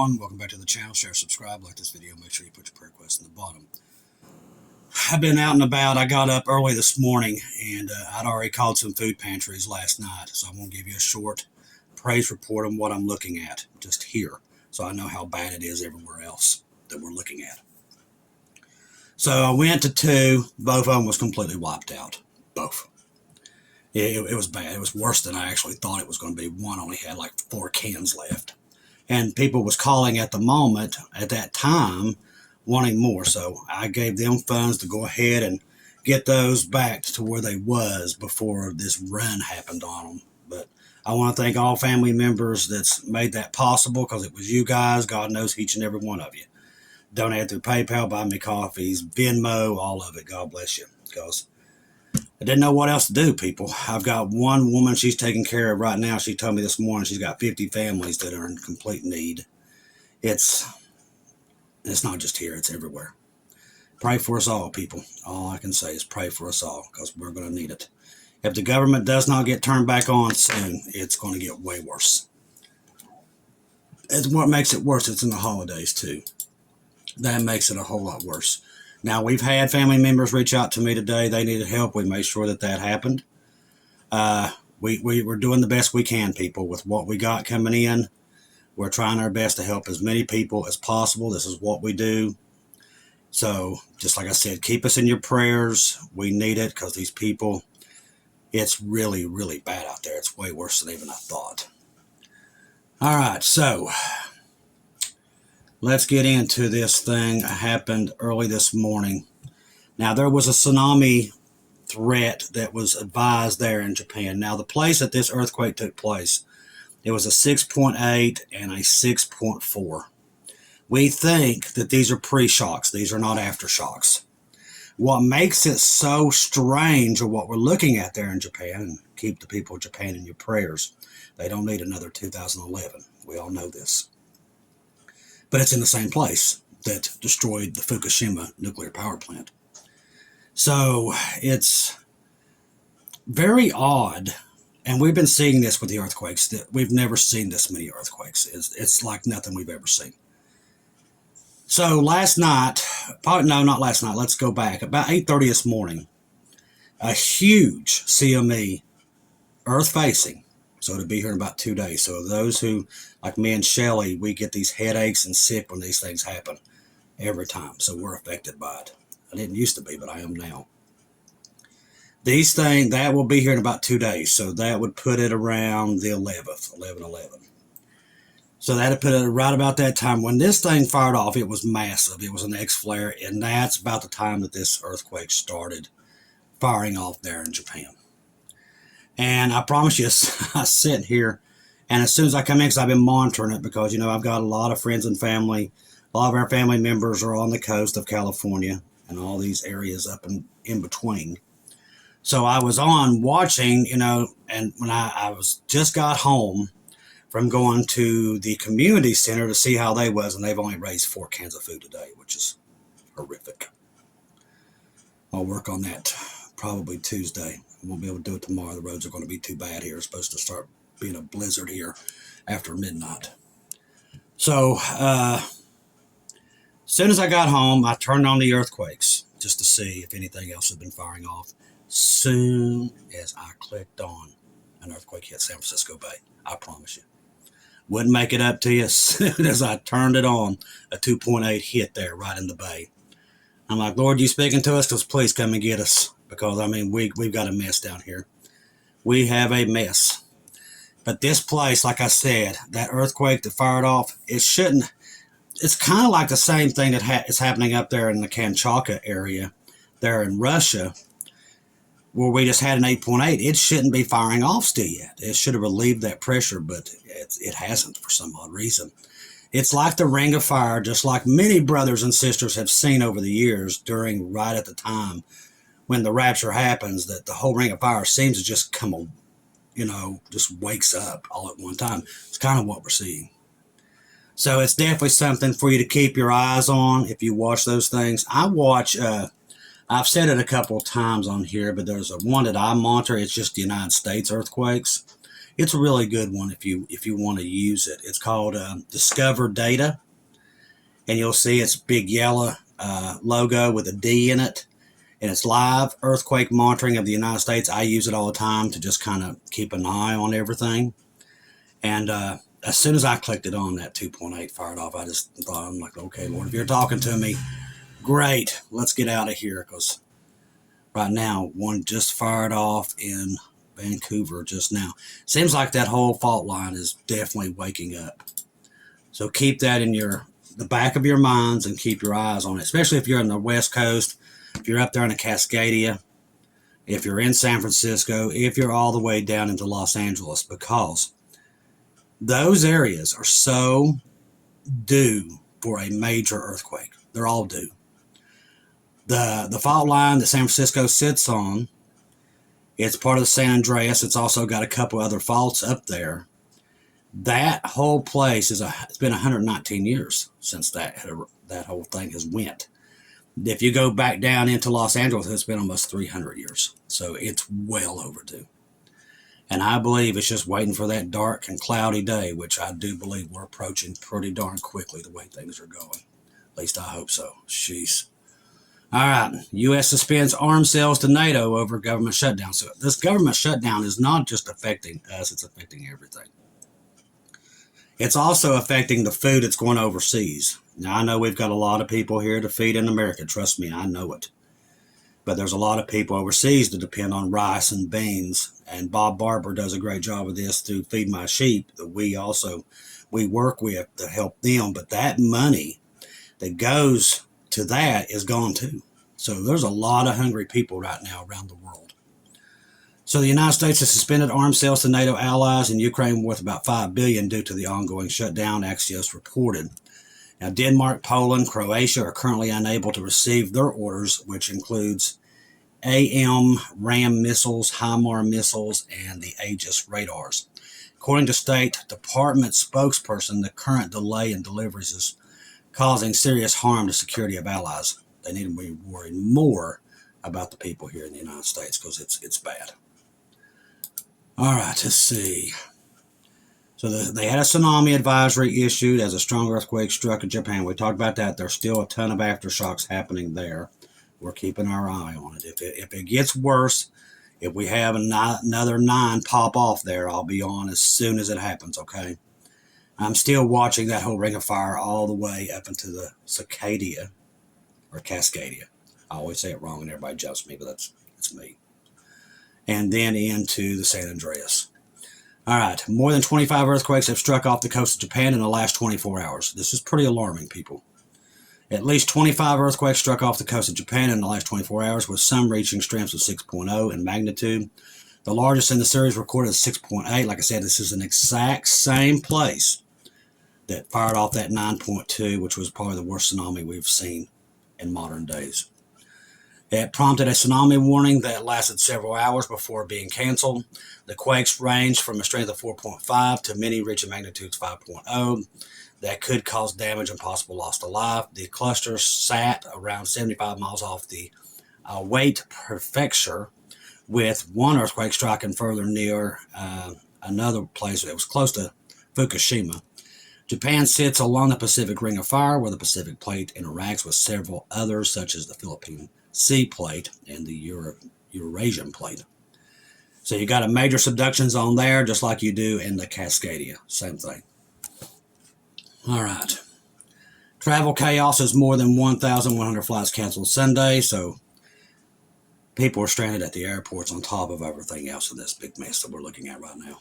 everyone, welcome back to the channel. Share, subscribe, like this video, make sure you put your prayer requests in the bottom. I've been out and about. I got up early this morning and I'd already called some food pantries last night, so I'm going to give you a short praise report on what I'm looking at just here, so I know how bad it is everywhere else that we're looking at. So I went to two. Both of them was completely wiped out. Both. It was bad. It was worse than I actually thought it was going to be. One only had like 4 cans left. And people was calling at the moment, at that time, wanting more. So I gave them funds to go ahead and get those back to where they was before this run happened on them. But I want to thank all family members that's made that possible, because it was you guys. God knows each and every one of you. Donated through PayPal, buy me coffees, Venmo, all of it. God bless you. Because I didn't know what else to do, people. I've got one woman she's taking care of right now. She told me this morning she's got 50 families that are in complete need. It's not just here, it's everywhere. Pray for us all, people. All I can say is pray for us all, because we're going to need it. If the government does not get turned back on soon, it's going to get way worse. It's what makes it worse. It's in the holidays, too. That makes it a whole lot worse. Now, we've had family members reach out to me today. They needed help. We made sure that that happened. We're doing the best we can, people, with what we got coming in. We're trying our best to help as many people as possible. This is what we do. So, just like I said, keep us in your prayers. We need it, because these people, it's really, really bad out there. It's way worse than even I thought. All right, so let's get into this thing that happened early this morning. Now, there was a tsunami threat that was advised there in Japan. Now, the place that this earthquake took place, it was a 6.8 and a 6.4. We think that these are pre-shocks. These are not aftershocks. What makes it so strange, or what we're looking at there in Japan, and keep the people of Japan in your prayers, they don't need another 2011. We all know this. But it's in the same place that destroyed the Fukushima nuclear power plant. So it's very odd, and we've been seeing this with the earthquakes, that we've never seen this many earthquakes. It's like nothing we've ever seen. So last night, no, not last night, let's go back. About 8:30 this morning, a huge CME, earth-facing, so it'll be here in about 2 days. So those who, like me and Shelly, we get these headaches and sick when these things happen every time. So we're affected by it. I didn't used to be, but I am now. These things, that will be here in about 2 days. So that would put it around the 11th, 11/11. So that would put it right about that time. When this thing fired off, it was massive. It was an X-flare, and that's about the time that this earthquake started firing off there in Japan. And I promise you, I sit here, and as soon as I come in, because I've been monitoring it, because, you know, I've got a lot of friends and family. A lot of our family members are on the coast of California and all these areas up in between. So I was on watching, you know, and when I was just got home from going to the community center to see how they was, and they've only raised 4 cans of food today, which is horrific. I'll work on that probably Tuesday. I won't be able to do it tomorrow. The roads are going to be too bad here. It's supposed to start being a blizzard here after midnight. So, as soon as I got home, I turned on the earthquakes just to see if anything else had been firing off. Soon as I clicked on, an earthquake hit San Francisco Bay. I promise you. Wouldn't make it up to you. As soon as I turned it on, a 2.8 hit there right in the bay. I'm like, Lord, you speaking to us? Because please come and get us. Because, I mean, we've got a mess down here. We have a mess. But this place, like I said, that earthquake that fired off, it shouldn't. It's kind of like the same thing that is happening up there in the Kamchatka area, there in Russia, where we just had an 8.8. It shouldn't be firing off still yet. It should have relieved that pressure, but it hasn't for some odd reason. It's like the ring of fire, just like many brothers and sisters have seen over the years right at the time when the rapture happens, that the whole ring of fire seems to just come on, you know, just wakes up all at one time. It's kind of what we're seeing. So it's definitely something for you to keep your eyes on if you watch those things. I watch, I've said it a couple of times on here, but there's one that I monitor. It's just the United States earthquakes. It's a really good one if you want to use it. It's called Discover Data, and you'll see its big yellow logo with a D in it, and it's live earthquake monitoring of the United States. I use it all the time to just kind of keep an eye on everything. And as soon as I clicked it on, that 2.8 fired off. I just thought, I'm like, okay, Lord, if you're talking to me, great, let's get out of here, because right now one just fired off in Vancouver just now. Seems like that whole fault line is definitely waking up. So keep that in the back of your minds and keep your eyes on it, especially if you're on the West Coast, if you're up there in the Cascadia, if you're in San Francisco, if you're all the way down into Los Angeles, because those areas are so due for a major earthquake. They're all due. The fault line that San Francisco sits on, it's part of the San Andreas. It's also got a couple other faults up there. That whole place it's been 119 years since that whole thing has went. If you go back down into Los Angeles, it's been almost 300 years. So it's well overdue. And I believe it's just waiting for that dark and cloudy day, which I do believe we're approaching pretty darn quickly the way things are going. At least I hope so. Jeez. All right. U.S. suspends arms sales to NATO over government shutdown. So this government shutdown is not just affecting us, it's affecting everything. It's also affecting the food that's going overseas. Now, I know we've got a lot of people here to feed in America. Trust me, I know it. But there's a lot of people overseas that depend on rice and beans. And Bob Barber does a great job of this through Feed My Sheep that we work with to help them. But that money that goes to that is gone too. So there's a lot of hungry people right now around the world. So the United States has suspended arms sales to NATO allies in Ukraine worth about $5 billion due to the ongoing shutdown, Axios reported. Now, Denmark, Poland, Croatia are currently unable to receive their orders, which includes AM/RAM missiles, HIMARS missiles, and the Aegis radars. According to State Department spokesperson, the current delay in deliveries is causing serious harm to security of allies. They need to be worried more about the people here in the United States because it's bad. All right, let's see. So they had a tsunami advisory issued as a strong earthquake struck in Japan. We talked about that. There's still a ton of aftershocks happening there. We're keeping our eye on it. If it gets worse, if we have another 9 pop off there, I'll be on as soon as it happens, okay? I'm still watching that whole ring of fire all the way up into the Cascadia, or Cascadia. I always say it wrong and everybody judges me, but it's me. And then into the San Andreas. All right, more than 25 earthquakes have struck off the coast of Japan in the last 24 hours. This is pretty alarming, people. At least 25 earthquakes struck off the coast of Japan in the last 24 hours, with some reaching strengths of 6.0 in magnitude. The largest in the series recorded is 6.8. Like I said, this is an exact same place that fired off that 9.2, which was probably the worst tsunami we've seen in modern days. It prompted a tsunami warning that lasted several hours before being canceled. The quakes ranged from a strength of 4.5 to many reaching magnitudes 5.0 that could cause damage and possible loss to life. The cluster sat around 75 miles off the Awate Prefecture, with one earthquake striking further near another place that was close to Fukushima. Japan sits along the Pacific Ring of Fire, where the Pacific Plate interacts with several others, such as the Philippine Sea Plate and the Eurasian Plate. So you got a major subduction zone there, just like you do in the Cascadia. Same thing. All right. Travel chaos is more than 1,100 flights canceled Sunday, so people are stranded at the airports on top of everything else in this big mess that we're looking at right now.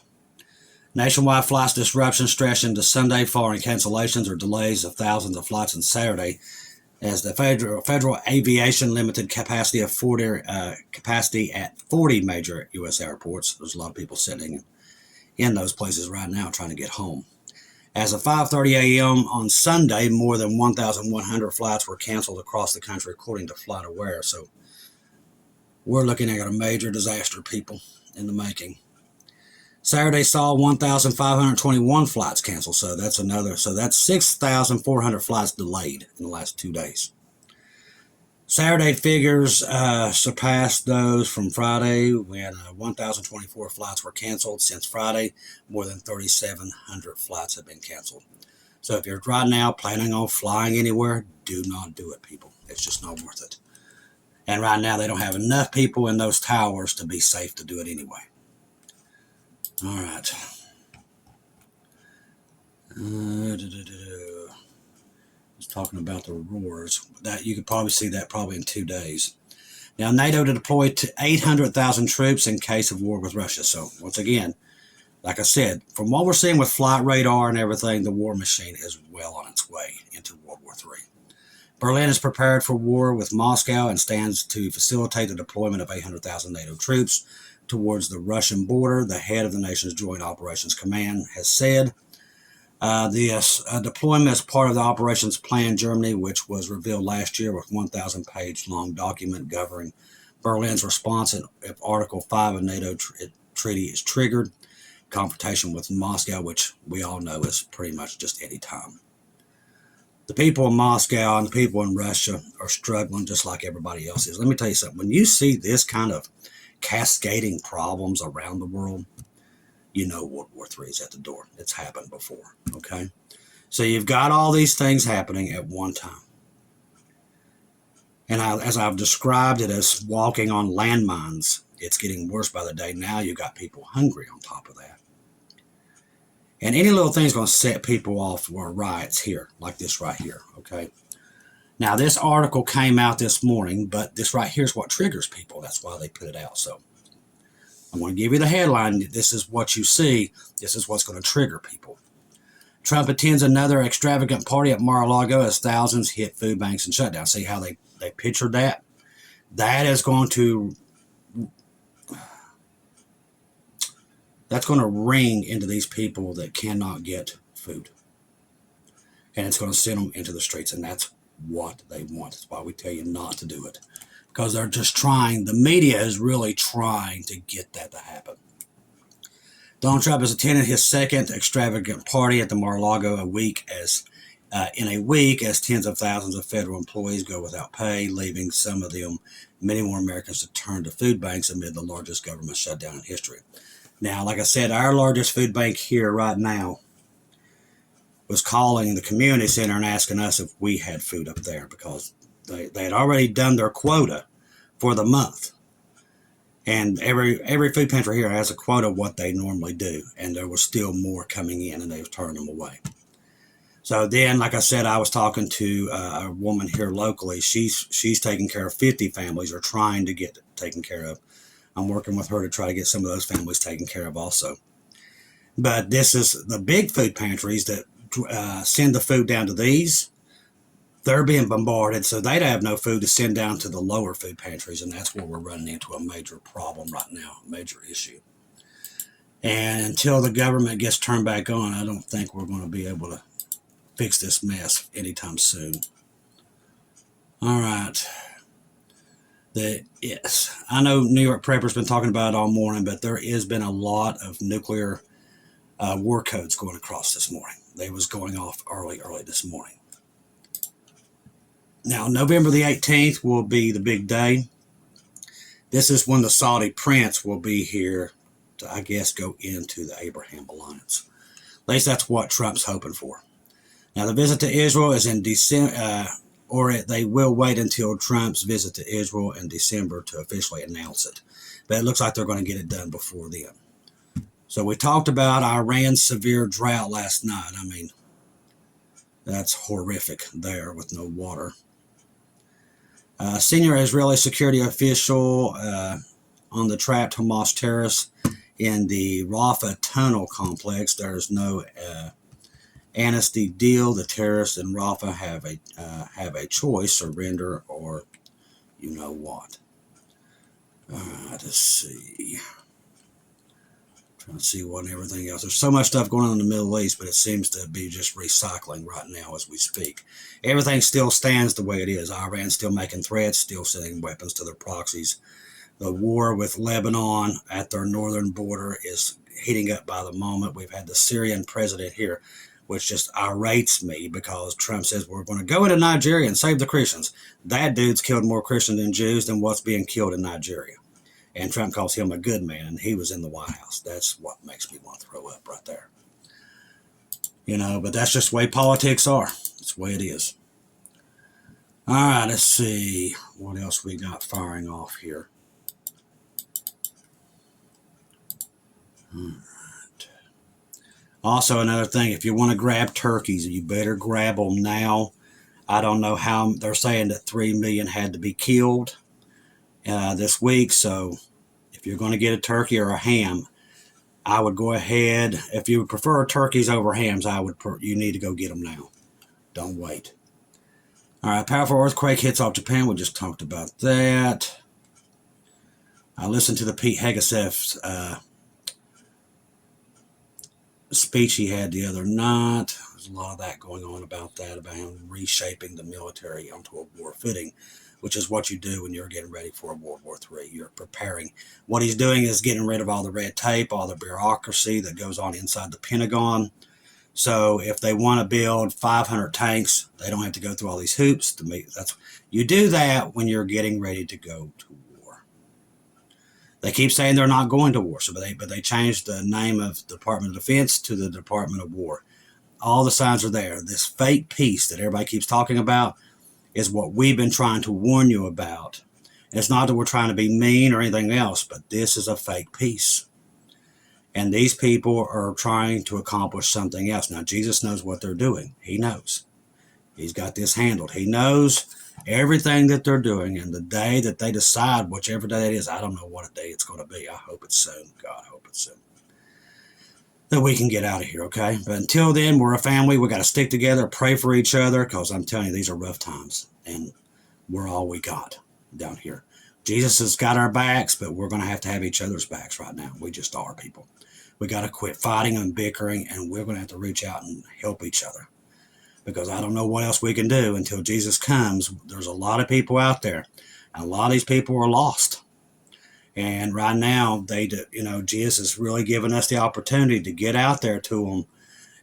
Nationwide flights disruption stretched into Sunday, following cancellations or delays of thousands of flights on Saturday, as the Federal Aviation limited capacity at 40 major U.S. airports. There's a lot of people sitting in those places right now trying to get home. As of 5:30 a.m. on Sunday, more than 1,100 flights were canceled across the country, according to FlightAware. So we're looking at a major disaster, people, in the making. Saturday saw 1,521 flights canceled, so that's 6,400 flights delayed in the last 2 days. Saturday figures surpassed those from Friday when 1,024 flights were canceled. Since Friday, more than 3,700 flights have been canceled. So if you're right now planning on flying anywhere, do not do it, people. It's just not worth it. And right now, they don't have enough people in those towers to be safe to do it anyway. All right. It's talking about the roars. That you could probably see that probably in 2 days. Now, NATO to deploy to 800,000 troops in case of war with Russia. So, once again, like I said, from what we're seeing with flight radar and everything, the war machine is well on its way into World War III. Berlin is prepared for war with Moscow and stands to facilitate the deployment of 800,000 NATO troops towards the Russian border. The head of the nation's Joint Operations Command has said the deployment is part of the Operations Plan Germany, which was revealed last year with 1,000-page long document governing Berlin's response if Article 5 of NATO treaty is triggered. Confrontation with Moscow, which we all know is pretty much just any time. The people in Moscow and the people in Russia are struggling just like everybody else is. Let me tell you something. When you see this kind of cascading problems around the world, you know World War III is at the door. It's happened before, okay? So you've got all these things happening at one time. And as I've described it as walking on landmines, it's getting worse by the day. Now you've got people hungry on top of that. And any little thing is going to set people off for riots here, like this right here, okay? Now, this article came out this morning, but this right here is what triggers people. That's why they put it out. So I'm going to give you the headline. This is what you see. This is what's going to trigger people. Trump attends another extravagant party at Mar-a-Lago as thousands hit food banks and shut down. See how they pictured that? That is going to... That's going to ring into these people that cannot get food. And it's going to send them into the streets. And that's what they want. That's why we tell you not to do it. Because they're just trying. The media is really trying to get that to happen. Donald Trump has attended his second extravagant party at the Mar-a-Lago in a week as tens of thousands of federal employees go without pay, leaving some of them, many more Americans, to turn to food banks amid the largest government shutdown in history. Now, like I said, our largest food bank here right now was calling the community center and asking us if we had food up there because they had already done their quota for the month. And every food pantry here has a quota of what they normally do. And there was still more coming in and they've turned them away. So then, like I said, I was talking to a woman here locally. She's taking care of 50 families or trying to get taken care of. I'm working with her to try to get some of those families taken care of also. But this is the big food pantries that send the food down to these. They're being bombarded, so they'd have no food to send down to the lower food pantries, and that's where we're running into a major problem right now, a major issue. And until the government gets turned back on, I don't think we're going to be able to fix this mess anytime soon. All right. Yes, I know New York Prepper's been talking about it all morning, but there has been a lot of nuclear war codes going across this morning. They was going off early this morning. Now, November the 18th will be the big day. This is when the Saudi prince will be here to, I guess, go into the Abraham Alliance. At least that's what Trump's hoping for. Now, the visit to Israel is in December. They will wait until Trump's visit to Israel in December to officially announce it. But it looks like they're going to get it done before then. So we talked about Iran's severe drought last night. I mean, that's horrific there with no water. Senior Israeli security official on the trapped Hamas terrorists in the Rafah tunnel complex. There's no amnesty deal. The terrorists in Rafah have a choice: surrender or you know what. Let's see. Trying to see what and everything else. There's so much stuff going on in the Middle East, but it seems to be just recycling right now as we speak. Everything still stands the way it is. Iran's still making threats, still sending weapons to their proxies. The war with Lebanon at their northern border is heating up by the moment. We've had the Syrian president here which just irates me because Trump says we're going to go into Nigeria and save the Christians. That dude's killed more Christians than Jews than what's being killed in Nigeria. And Trump calls him a good man, and he was in the White House. That's what makes me want to throw up right there. You know, but that's just the way politics are. It's the way it is. All right, let's see what else we got firing off here. All right. Also, another thing, if you want to grab turkeys, you better grab them now. I don't know how they're saying that 3 million had to be killed this week. So if you're going to get a turkey or a ham, I would go ahead. If you would prefer turkeys over hams, you need to go get them now. Don't wait. All right, powerful earthquake hits off Japan. We just talked about that. I listened to the Pete Hegeseth's speech he had the other night. There's a lot of that going on about that, about him reshaping the military onto a war footing, which is what you do when you're getting ready for a World War III. You're preparing. What he's doing is getting rid of all the red tape, all the bureaucracy that goes on inside the Pentagon. So if they want to build 500 tanks, they don't have to go through all these hoops. You do that when you're getting ready to go to war. They keep saying they're not going to war, but they changed the name of the Department of Defense to the Department of War. All the signs are there. This fake peace that everybody keeps talking about is what we've been trying to warn you about. And it's not that we're trying to be mean or anything else, but this is a fake peace. And these people are trying to accomplish something else. Now, Jesus knows what they're doing. He knows. He's got this handled. He knows everything that they're doing. And the day that they decide, whichever day it is, I don't know what day it's going to be. I hope it's soon. God, I hope it's soon. That we can get out of here, okay? But until then, we're a family. We got to stick together, pray for each other, because I'm telling you, these are rough times. And we're all we got down here. Jesus has got our backs, but we're going to have each other's backs right now. We just are, people. We got to quit fighting and bickering, and we're going to have to reach out and help each other. Because I don't know what else we can do until Jesus comes. There's a lot of people out there, and a lot of these people are lost. And right now, Jesus is really giving us the opportunity to get out there to them.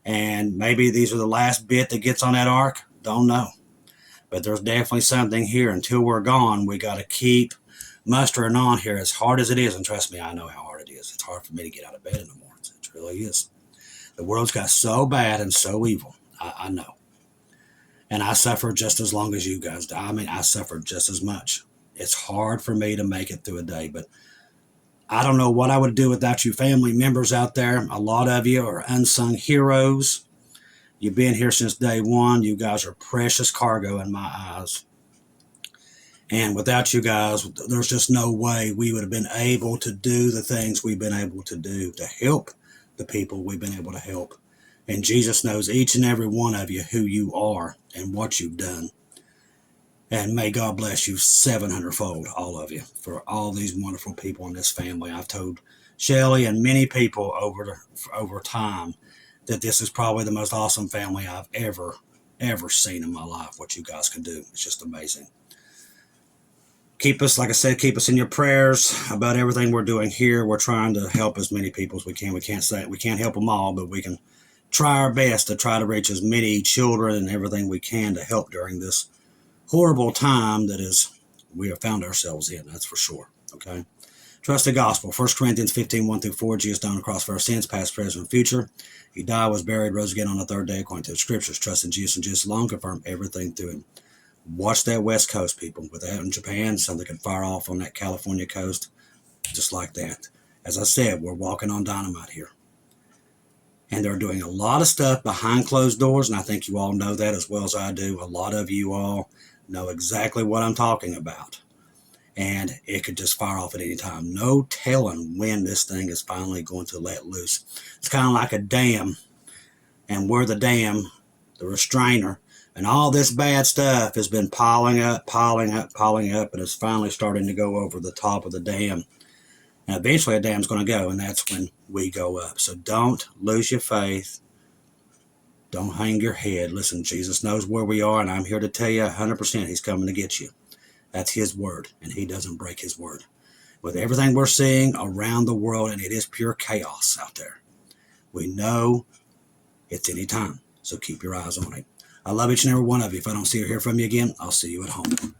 And maybe these are the last bit that gets on that ark. Don't know. But there's definitely something here. Until we're gone, we got to keep mustering on here as hard as it is. And trust me, I know how hard it is. It's hard for me to get out of bed in the mornings. It really is. The world's got so bad and so evil. I know. And I suffer just as long as you guys do. I mean, I suffered just as much. It's hard for me to make it through a day, but I don't know what I would do without you family members out there. A lot of you are unsung heroes. You've been here since day one. You guys are precious cargo in my eyes. And without you guys, there's just no way we would have been able to do the things we've been able to do to help the people we've been able to help. And Jesus knows each and every one of you who you are and what you've done. And may God bless you 700-fold, all of you, for all these wonderful people in this family. I've told Shelly and many people over time that this is probably the most awesome family I've ever seen in my life, what you guys can do. It's just amazing. Keep us, like I said, keep us in your prayers about everything we're doing here. We're trying to help as many people as we can. We can't help them all, but we can try our best to try to reach as many children and everything we can to help during this horrible time we have found ourselves in. That's for sure. Okay. Trust the gospel. 1 Corinthians 15:1-4. Jesus died on the cross for our sins, past, present, and future. He died, was buried, rose again on the third day according to the scriptures. Trust in Jesus and Jesus alone. Confirm everything through him. Watch that West Coast, people. With that in Japan, something could fire off on that California coast just like that. As I said, we're walking on dynamite here. And they're doing a lot of stuff behind closed doors, and I think you all know that as well as I do. A lot of you all know exactly what I'm talking about. And it could just fire off at any time. No telling when this thing is finally going to let loose. It's kind of like a dam, and we're the dam, the restrainer, and all this bad stuff has been piling up, and it's finally starting to go over the top of the dam. And eventually a dam's going to go, and that's when we go up. So don't lose your faith. Don't hang your head. Listen, Jesus knows where we are, and I'm here to tell you 100% he's coming to get you. That's his word, and he doesn't break his word. With everything we're seeing around the world, and it is pure chaos out there, we know it's any time. So keep your eyes on it. I love each and every one of you. If I don't see or hear from you again, I'll see you at home.